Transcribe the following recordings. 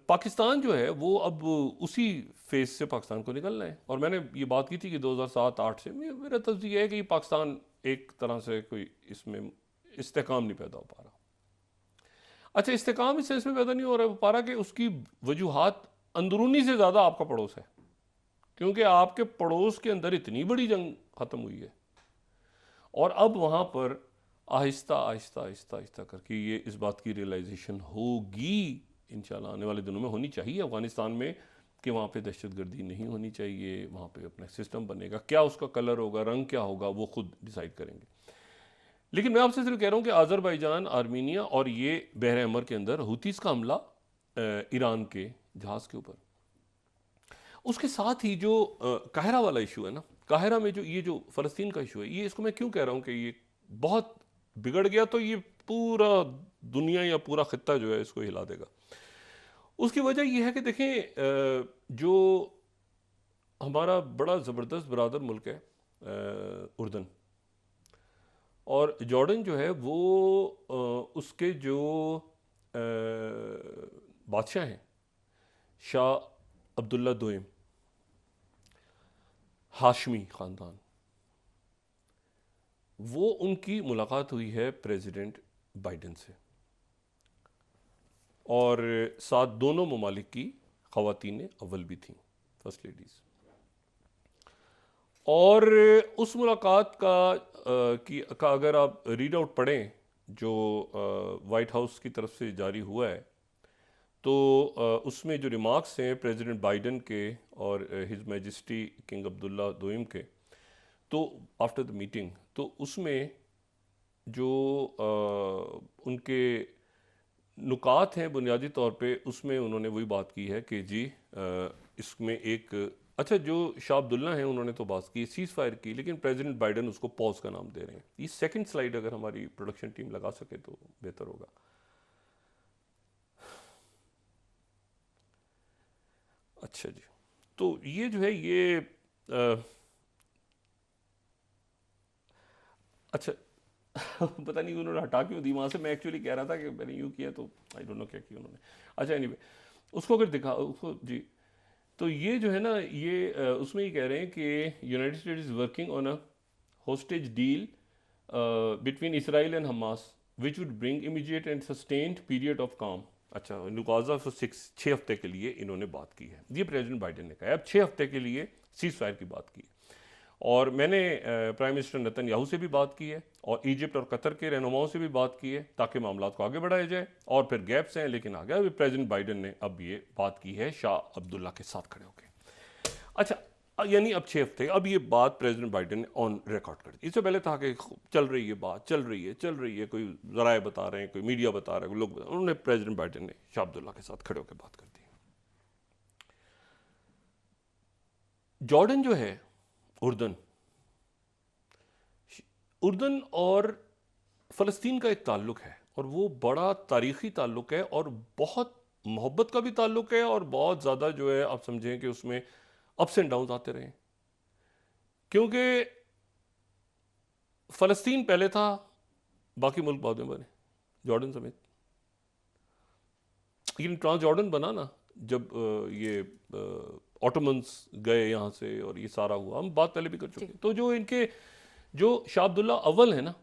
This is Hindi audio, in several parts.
पाकिस्तान जो है वो अब उसी फेज से पाकिस्तान को निकलना है। और मैंने ये बात की थी कि 2007-8 से मेरा तस्वीर ये है कि पाकिस्तान एक तरह से कोई इसमें इस्तेकाम नहीं पैदा हो पा रहा। अच्छा, इस्तेकाम इस सेंस में पैदा नहीं हो रहा पा रहा कि उसकी वजूहात अंदरूनी से ज़्यादा आपका पड़ोस है, क्योंकि आपके पड़ोस के अंदर इतनी बड़ी जंग ख़त्म हुई है और अब वहाँ पर आहिस्ता आहिस्ता आहिस्ता आहिस्ता करके ये इस बात की रियलाइजेशन होगी, इंशाल्लाह आने वाले दिनों में होनी चाहिए अफ़गानिस्तान में, कि वहाँ पे दहशतगर्दी नहीं होनी चाहिए, वहाँ पे अपना सिस्टम बनेगा, क्या उसका कलर होगा, रंग क्या होगा, वो खुद डिसाइड करेंगे। लेकिन मैं आपसे सिर्फ कह रहा हूँ कि आज़रबाईजान, आर्मीनिया और ये बहर अहमर के अंदर हुतीस का हमला ईरान के जहाज़ के ऊपर, उसके साथ ही जो काहिरा वाला इशू है ना, काहिरा में जो ये जो फ़लस्तीन का इशू है, ये इसको मैं क्यों कह रहा हूँ कि ये बहुत बिगड़ गया तो ये पूरा दुनिया या पूरा खित्ता जो है इसको हिला देगा। उसकी वजह ये है कि देखें, जो हमारा बड़ा ज़बरदस्त बरादर मुल्क है उर्दन, और जॉर्डन जो है वो उसके जो बादशाह हैं, शाह अब्दुल्ला दोयम, हाशमी ख़ानदान, वो उनकी मुलाकात हुई है प्रेसिडेंट बाइडेन से, और साथ दोनों ममालिक की ख़वातीन अव्वल भी थीं, फर्स्ट लेडीज़। और उस मुलाकात का अगर आप रीड आउट पढ़ें जो वाइट हाउस की तरफ से जारी हुआ है, तो उसमें जो रिमार्क्स हैं प्रेसिडेंट बाइडेन के और हिज मैजेस्टी किंग अब्दुल्ला दोयम के, तो आफ्टर द मीटिंग, तो उसमें जो उनके नुकात हैं बुनियादी तौर पे, उसमें उन्होंने वही बात की है कि जी इसमें एक अच्छा, जो शाह अब्दुल्ला हैं उन्होंने तो बात की, सीज़ फायर की, लेकिन प्रेसिडेंट बाइडेन उसको पॉज का नाम दे रहे हैं। ये सेकंड स्लाइड अगर हमारी प्रोडक्शन टीम लगा सके तो बेहतर होगा। अच्छा जी, तो ये जो है ये अच्छा पता नहीं उन्होंने हटा क्यों दी वहाँ से, मैं एक्चुअली कह रहा था कि मैंने यूँ किया तो आई डोंट नो क्या किया उन्होंने। अच्छा एनीवे, उसको अगर दिखा उसको जी, तो ये जो है ना ये उसमें ये कह रहे हैं कि United states is working on a hostage deal between Israel and Hamas, which would bring immediate and sustained period of calm. अच्छा, गाजा for 6 हफ्ते के लिए इन्होंने बात की है, ये प्रेसिडेंट बाइडेन ने कहा है। अब 6 हफ्ते के लिए सीज फायर की बात की, और मैंने प्राइम मिनिस्टर नेतन्याहू से भी बात की है, और इजिप्ट और कतर के रहनुमाओं से भी बात की है, ताकि मामला को आगे बढ़ाया जाए। और फिर गैप्स हैं, लेकिन आगे अभी प्रेसिडेंट बाइडेन ने अब ये बात की है शाह अब्दुल्ला के साथ खड़े होकर। अच्छा, यानी अब 6 हफ्ते, अब ये बात प्रेसिडेंट बाइडेन ने ऑन रिकॉर्ड कर दी। इससे पहले था कि चल रही है बात, चल रही है, कोई जराए बता रहे हैं, कोई मीडिया बता रहा है, कोई लोग बता रहे हैं, उन्होंने प्रेसिडेंट बाइडेन ने शाह अब्दुल्ला के साथ खड़े होकर बात कर दी। जॉर्डन जो है, उर्दन, उर्दन और फ़लस्तीन का एक ताल्लुक़ है, और वो बड़ा तारीख़ी ताल्लुक़ है, और बहुत मोहब्बत का भी ताल्लुक़ है, और बहुत ज़्यादा जो है आप समझें कि उसमें अप्स एंड डाउन्स आते रहे। क्योंकि फ़लस्तीन पहले था, बाकी मुल्क बाद में बने, जॉर्डन समेत। लेकिन ट्रांस जॉर्डन बना ना जब ये ऑटोमन्स गए यहाँ से और ये सारा हुआ, हम बात पहले भी कर चुके हैं। तो जो इनके जो शाह अब्दुल्ला अव्वल है ना,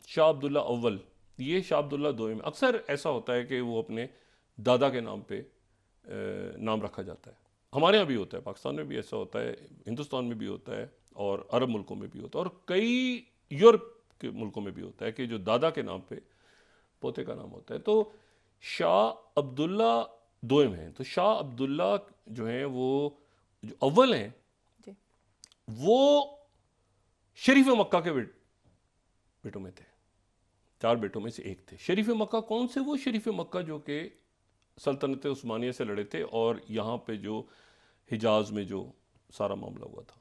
शाह अब्दुल्ला अव्वल, ये शाह अब्दुल्ला दोयम, अक्सर ऐसा होता है कि वो अपने दादा के नाम पे नाम रखा जाता है। हमारे यहाँ भी होता है, पाकिस्तान में भी ऐसा होता है, हिंदुस्तान में भी होता है, और अरब मुल्कों में भी होता है, और कई यूरोप के मुल्कों में भी होता है कि जो दादा के नाम पे पोते का नाम होता है। तो शाह अब्दुल्ला दोयम हैं, तो शाह अब्दुल्ला जो हैं वो जो अव्वल हैं, वो शरीफ मक्का के बेटों में थे, 4 बेटों में से एक थे। शरीफ मक्का कौन से? वो शरीफ मक्का जो कि सल्तनत उस्मानिया से लड़े थे, और यहाँ पे जो हिजाज में जो सारा मामला हुआ था,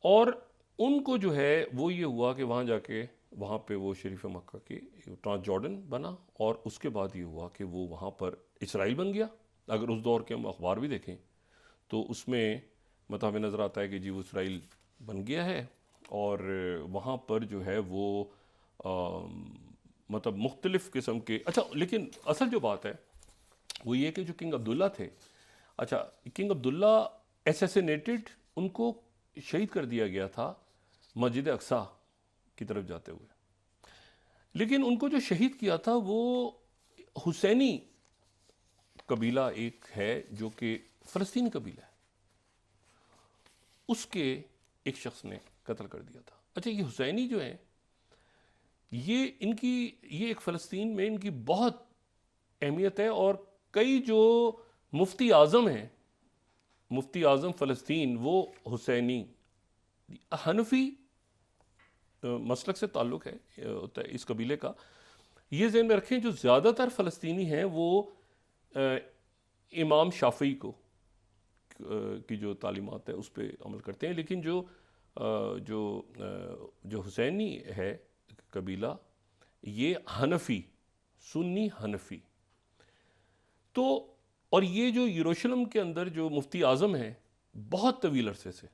और उनको जो है वो ये हुआ कि वहाँ जाके वहाँ पे वो शरीफ मक्का की ट्रांस जॉर्डन बना, और उसके बाद ये हुआ कि वो वहाँ पर इसराइल बन गया। अगर उस दौर के हम अखबार भी देखें तो उसमें मतलब हमें नज़र आता है कि जी वो इसराइल बन गया है, और वहाँ पर जो है वो मतलब मुख्तलिफ़ किस्म के। अच्छा, लेकिन असल जो बात है वो ये कि जो किंग अब्दुल्ला थे, अच्छा किंग अब्दुल्ला एसेसिनेटेड, उनको शहीद कर दिया गया था मस्जिद अक्सा की तरफ जाते हुए, लेकिन उनको जो शहीद किया था वो हुसैनी कबीला एक है जो कि फ़लस्तीनी कबीला है, उसके एक शख्स ने कत्ल कर दिया था। अच्छा ये हुसैनी जो है ये एक फ़लस्तीन में इनकी बहुत अहमियत है, और कई जो मुफ्ती आज़म हैं, मुफ्ती आज़म फ़लस्तीन वो हुसैनी हनफी मसलक से ताल्लुक़ है इस कबीले का। ये ज़हन में रखें जो ज़्यादातर फ़लस्तीनी हैं वो इमाम शाफ़ी को की जो तालीमात है उस पर अमल करते हैं, लेकिन जो हुसैनी है कबीला ये हनफी, सुन्नी हनफी। तो और ये जो यरूशलेम के अंदर जो मुफ्ती आज़म है बहुत तवील अरसे से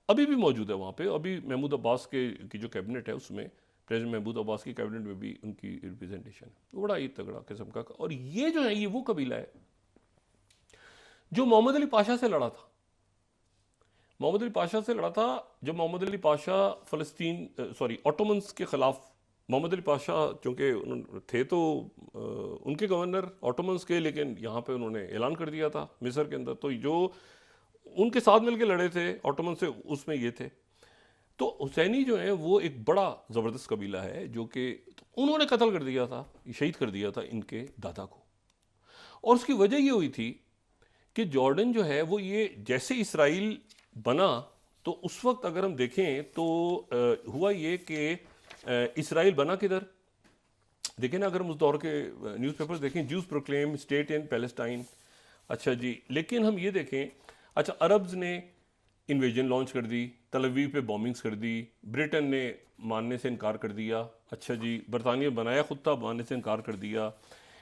अभी भी मौजूद है वहाँ पे, अभी महमूद अब्बास की जो कैबिनेट है उसमें, प्रेसिडेंट महमूद अब्बास की कैबिनेट में भी उनकी रिप्रेजेंटेशन है, बड़ा ही तगड़ा किस्म का। और ये जो है ये वो कबीला है जो मोहम्मद अली पाशा से लड़ा था। मोहम्मद अली पाशा से लड़ा था जब मोहम्मद अली पाशा ऑटोमन्स के ख़िलाफ़, मोहम्मद अली पाशा चूँकि थे तो उनके गवर्नर ऑटोमन्स के, लेकिन यहाँ पे उन्होंने ऐलान कर दिया था मिस्र के अंदर, तो जो उनके साथ मिलके लड़े थे ऑटोमन से उसमें ये थे। तो हुसैनी जो है वो एक बड़ा ज़बरदस्त कबीला है जो कि उन्होंने कत्ल कर दिया था, शहीद कर दिया था इनके दादा को। और उसकी वजह ये हुई थी कि जॉर्डन जो है वो ये जैसे इसराइल बना तो उस वक्त अगर हम देखें तो हुआ ये कि इसराइल बना किधर, देखें ना अगर हम उस दौर के न्यूज़पेपर्स देखें, Jews proclaim state in Palestine, अच्छा जी, लेकिन हम ये देखें, अच्छा अरब्स ने इन्वेजन लॉन्च कर दी, तल अवीव पे बॉम्बिंग्स कर दी, ब्रिटेन ने मानने से इनकार कर दिया, अच्छा जी बरतानिया बनाया खुद था, मानने से इनकार कर दिया।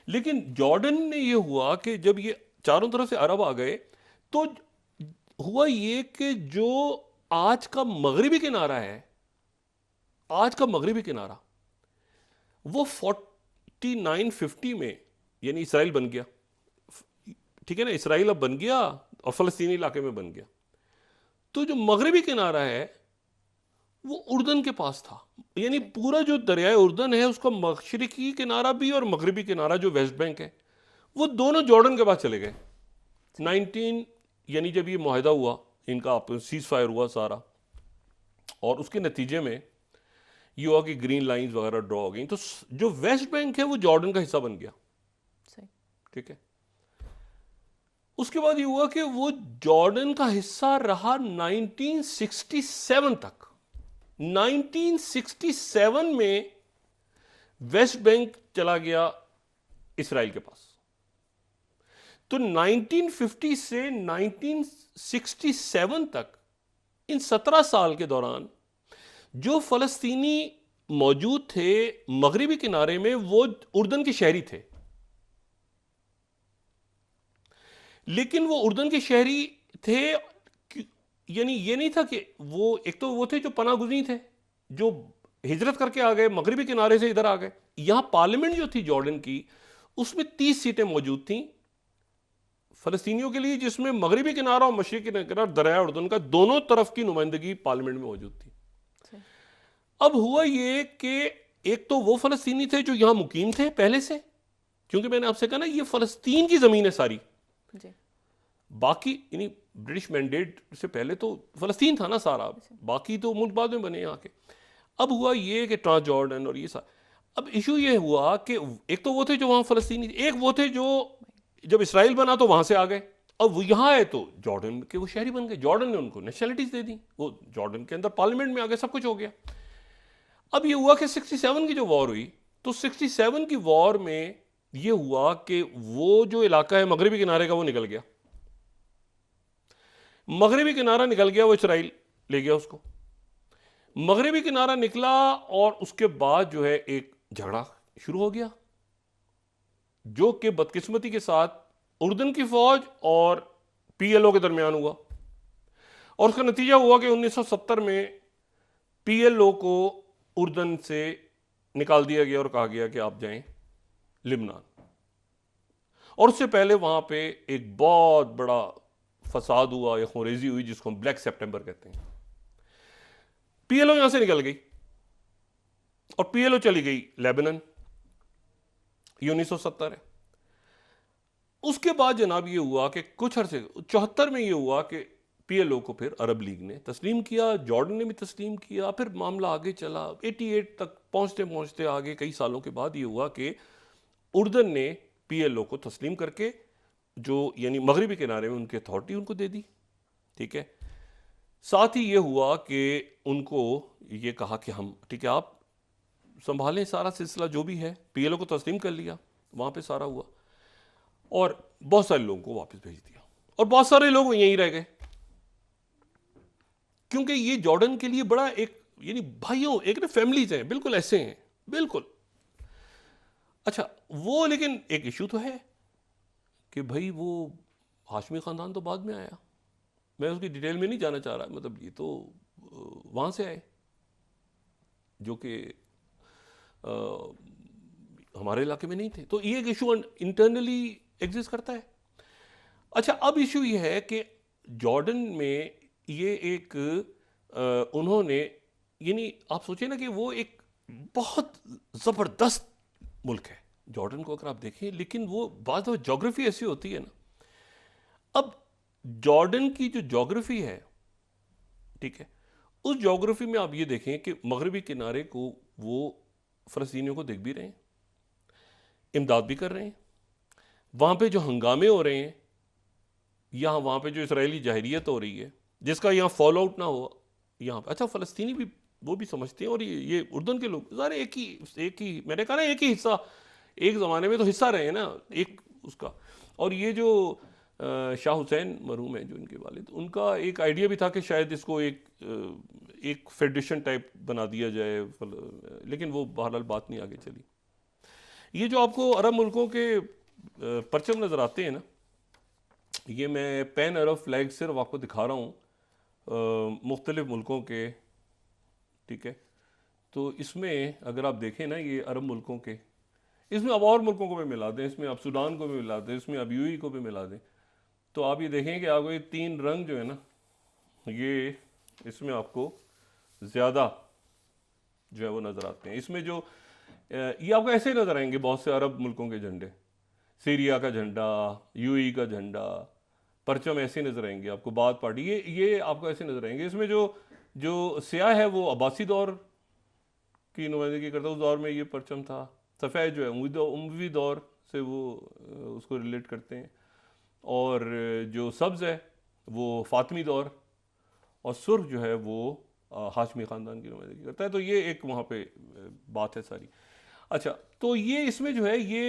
लेकिन जॉर्डन ने ये हुआ कि जब ये चारों तरफ से अरब आ गए तो हुआ ये कि जो आज का मगरिबी किनारा है, आज का मगरिबी किनारा वो 4950 में यानी इसराइल बन गया, ठीक है ना, इसराइल अब बन गया और फ़लस्तीनी इलाके में बन गया। तो जो मगरिबी किनारा है वो उर्दन के पास था, यानी पूरा जो दरियाए उर्दन है उसका मशरिकी किनारा भी और मगरिबी किनारा जो वेस्ट बैंक है वो दोनों जॉर्डन के पास चले गए। 19 यानी जब ये मुआहदा हुआ इनका सीज फायर हुआ सारा, और उसके नतीजे में ये हुआ कि ग्रीन लाइंस वगैरह ड्रॉ हो गई, तो जो वेस्ट बैंक है वो जॉर्डन का हिस्सा बन गया, ठीक है। उसके बाद ये हुआ कि वो जॉर्डन का हिस्सा रहा 1967 तक। 1967 में वेस्ट बैंक चला गया इसराइल के पास। तो 1950 से 1967 तक इन 17 साल के दौरान जो फ़लस्तीनी मौजूद थे मगरिबी किनारे में वो उर्दन के शहरी थे, लेकिन वो उर्दन के शहरी थे, यानी ये नहीं था कि वो एक तो वो थे जो पनागुज़ीं थे जो हिजरत करके आ गए मगरिबी किनारे से इधर आ गए। यहां पार्लियामेंट जो थी जॉर्डन की उसमें 30 सीटें मौजूद थीं फ़लस्तीनियों के लिए, जिसमें मगरिबी किनारा और मशरिकी किनारा दरिया उर्दन का दोनों तरफ की नुमाइंदगी पार्लियामेंट में मौजूद थी। अब हुआ ये कि एक तो वो फ़लस्तीनी थे जो यहां मुकीम थे पहले से, क्योंकि मैंने आपसे कहा ना ये फ़लस्तीन की ज़मीन है सारी, बाकी यानी ब्रिटिश मैंडेट से पहले तो फ़लस्तीन था ना सारा, बाकी तो मुल्क बाद में बने यहाँ के। अब हुआ ये कि ट्रांस जॉर्डन और ये सारा, अब इशू ये हुआ कि एक तो वो थे जो वहाँ फ़लस्तीनी, एक वो थे जो जब इसराइल बना तो वहाँ से आ गए, अब वो यहाँ आए तो जॉर्डन के वो शहरी बन गए, जॉर्डन ने उनको नेशनलिटीज़ दे दी, वो जॉर्डन के अंदर पार्लियामेंट में आ गए, सब कुछ हो गया। अब ये हुआ कि 67 की जो वॉर हुई तो 67 की वॉर में ये हुआ कि वो जो इलाका है मगरिबी किनारे का वो निकल गया, मगरिबी किनारा निकल गया, वो इसराइल ले गया उसको, मगरिबी किनारा निकला और उसके बाद जो है एक झगड़ा शुरू हो गया जो कि बदकिस्मती के साथ उर्दन की फौज और पीएलओ के दरमियान हुआ, और उसका नतीजा हुआ कि 1970 में पीएलओ को उर्दन से निकाल दिया गया और कहा गया कि आप जाएं लिबनान, और उससे पहले वहां पे एक बहुत बड़ा फसाद हुआ या खुरेजी हुई जिसको हम ब्लैक सितंबर कहते हैं। पीएलओ यहां से निकल गई और पीएलओ चली गई लेबनान, ये 1970 है। उसके बाद जनाब ये हुआ कि कुछ अरसे 74 में ये हुआ कि पीएलओ को फिर अरब लीग ने तस्लीम किया, जॉर्डन ने भी तस्लीम किया, फिर मामला आगे चला 88 तक पहुंचते पहुंचते आगे कई सालों के बाद ये हुआ कि उर्दन ने पीएलओ को तस्लीम करके जो यानी मगरबी किनारे में उनकी अथॉरिटी उनको दे दी, ठीक है। साथ ही ये हुआ कि उनको ये कहा कि हम ठीक है आप संभालें सारा सिलसिला जो भी है, पीएलओ को तस्लीम कर लिया, वहाँ पे सारा हुआ और बहुत सारे लोगों को वापस भेज दिया और बहुत सारे लोग यहीं रह गए, क्योंकि ये जॉर्डन के लिए बड़ा एक यानी भाइयों एक ना फैमिलीज हैं, बिल्कुल ऐसे हैं बिल्कुल। अच्छा वो लेकिन एक इशू तो है कि भाई वो हाशमी ख़ानदान तो बाद में आया, मैं उसकी डिटेल में नहीं जाना चाह रहा, मतलब ये तो वहाँ से आए जो कि हमारे इलाके में नहीं थे, तो ये एक इशू इंटरनली एग्जिस्ट करता है। अच्छा अब इशू ये है कि जॉर्डन में ये एक उन्होंने यानी आप सोचिए ना कि वो एक बहुत ज़बरदस्त मुल्क है जॉर्डन को अगर आप देखें, लेकिन वो बात ज्योग्राफी ऐसी होती है ना, अब जॉर्डन की जो ज्योग्राफी है ठीक है, उस ज्योग्राफी में आप ये देखें कि मगरबी किनारे को वो फ़लस्तीनियों को देख भी रहे हैं, इमदाद भी कर रहे हैं, वहाँ पे जो हंगामे हो रहे हैं यहाँ वहाँ पे जो इसराइली जाहिरियत हो रही है जिसका यहाँ फॉल आउट ना हो यहाँ पे। अच्छा फ़लस्तीनी भी वो भी समझते हैं और ये उर्दन के लोग ज़ाहिर एक ही मैंने कहा ना एक ही हिस्सा, एक ज़माने में तो हिस्सा रहे हैं ना एक उसका। और ये जो शाह हुसैन मरहूम है जो इनके वालिद, उनका एक आइडिया भी था कि शायद इसको एक फेडरेशन टाइप बना दिया जाए, लेकिन वो बहरहाल बात नहीं आगे चली। ये जो आपको अरब मुल्कों के परचम नज़र आते हैं ना, ये मैं पैन अरब फ्लैग सिर्फ आपको दिखा रहा हूँ मुख्तलिफ मुल्कों के, ठीक है। तो इसमें अगर आप देखें ना ये अरब मुल्कों के, इसमें अब और मुल्कों को भी मिला दें, इसमें आप सूडान को भी मिला दें, इसमें अब यूएई को भी मिला दें, तो आप ये देखें कि आपको ये तीन रंग जो है ना ये इसमें आपको ज़्यादा जो है वो नज़र आते हैं। इसमें जो ये आपको ऐसे ही नज़र आएंगे बहुत से अरब मुल्कों के झंडे, सीरिया का झंडा, यूएई का झंडा, परचम ऐसे नज़र आएंगे आपको, बात पार्टी ये आपको ऐसे नज़र आएंगे। इसमें जो स्याह है वो अब्बासी दौर की नुमाइंदगी करता है, उस दौर में ये परचम था। सफ़ेद जो है उमवी दौर से वो उसको रिलेट करते हैं, और जो सब्ज़ है वो फ़ातिमी दौर, और सुर्ख जो है वो हाशमी ख़ानदान की नुमाइंदगी करता है। तो ये एक वहाँ पे बात है सारी। अच्छा तो ये इसमें जो है ये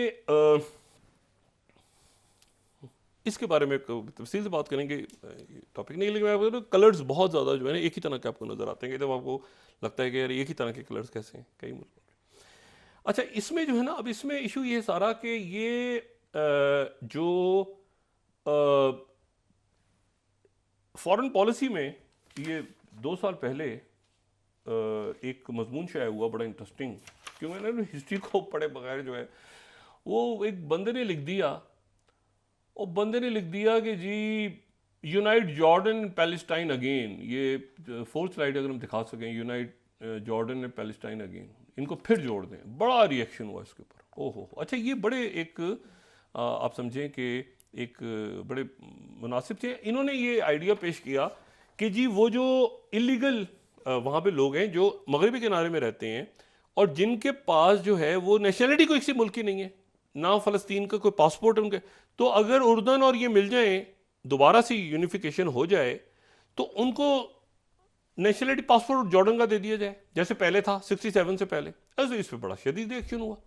इसके बारे में तफसील से बात करेंगे, टॉपिक नहीं, लेकिन मैं आपको कलर्स बहुत ज़्यादा जो है ना एक ही तरह के आपको नज़र आते हैं, जब आपको लगता है कि यार एक ही तरह के कलर्स कैसे हैं कई मुल्कों में। अच्छा इसमें जो है ना अब इसमें इशू ये सारा कि ये जो फॉरेन पॉलिसी में ये 2 साल पहले एक मजमून शाया हुआ बड़ा इंटरेस्टिंग, क्योंकि मैंने हिस्ट्री को पढ़े बगैर जो है वो एक बंदे ने लिख दिया, और बंदे ने लिख दिया कि जी यूनाइट जॉर्डन पैलेस्टाइन अगेन, ये 4th स्लाइड अगर हम दिखा सकें, unite Jordan and Palestine again, इनको फिर जोड़ दें। बड़ा रिएक्शन हुआ इसके ऊपर, ओहो। अच्छा ये बड़े एक आप समझें कि एक बड़े मुनासिब थे, इन्होंने ये आइडिया पेश किया कि जी वो जो इलीगल वहाँ पे लोग हैं जो मगरबी किनारे में रहते हैं और जिनके पास जो है वो नेशनलिटी कोई किसी मुल्क की नहीं है, ना फ़लस्तीन का कोई पासपोर्ट है उनके, तो अगर उर्दन और ये मिल जाए, दोबारा से यूनिफिकेशन हो जाए, तो उनको नेशनलिटी पासपोर्ट जॉर्डन का दे दिया जाए जैसे पहले था 67 से पहले। ऐसे इस पर बड़ा शदीद रिएक्शन हुआ,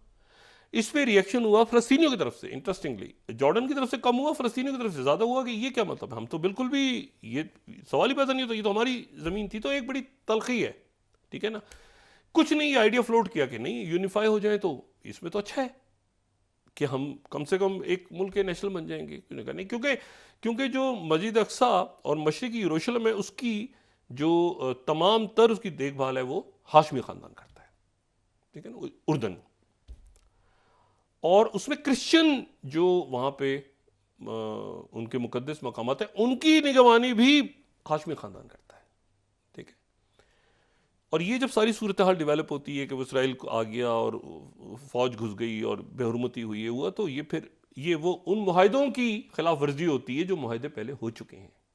इस पर रिएक्शन हुआ फ़लस्तीनियों की तरफ से, इंटरेस्टिंगली जॉर्डन की तरफ से कम हुआ, फ़लस्तीनियों की तरफ से ज़्यादा हुआ कि ये क्या मतलब, हम तो बिल्कुल भी ये सवाल ही पैदा नहीं होता, ये तो हमारी ज़मीन थी। तो एक बड़ी तलखी है, ठीक है ना। कुछ नहीं आइडिया फ्लोट किया कि नहीं यूनिफाई हो जाए तो इसमें तो अच्छा है कि हम कम से कम एक मुल्क के नेशनल बन जाएंगे, क्यों नहीं, क्योंकि जो मस्जिद अक्सा और मशरिकी यरूशलेम है उसकी जो तमाम तर उसकी देखभाल है वो हाशमी ख़ानदान करता है, ठीक है ना, उर्दन। और उसमें क्रिश्चियन जो वहाँ पे उनके मुकद्दस मकामात हैं उनकी निगरानी भी हाशमी ख़ानदान करता है, ठीक है। और ये जब सारी सूरत हाल डेवलप होती है कि वो इसराइल को आ गया और फ़ौज घुस गई और बेहुरमती हुई है हुआ, तो ये फिर ये वो उन मुआहदों की खिलाफ वर्जी होती है जो मुआहदे पहले हो चुके हैं।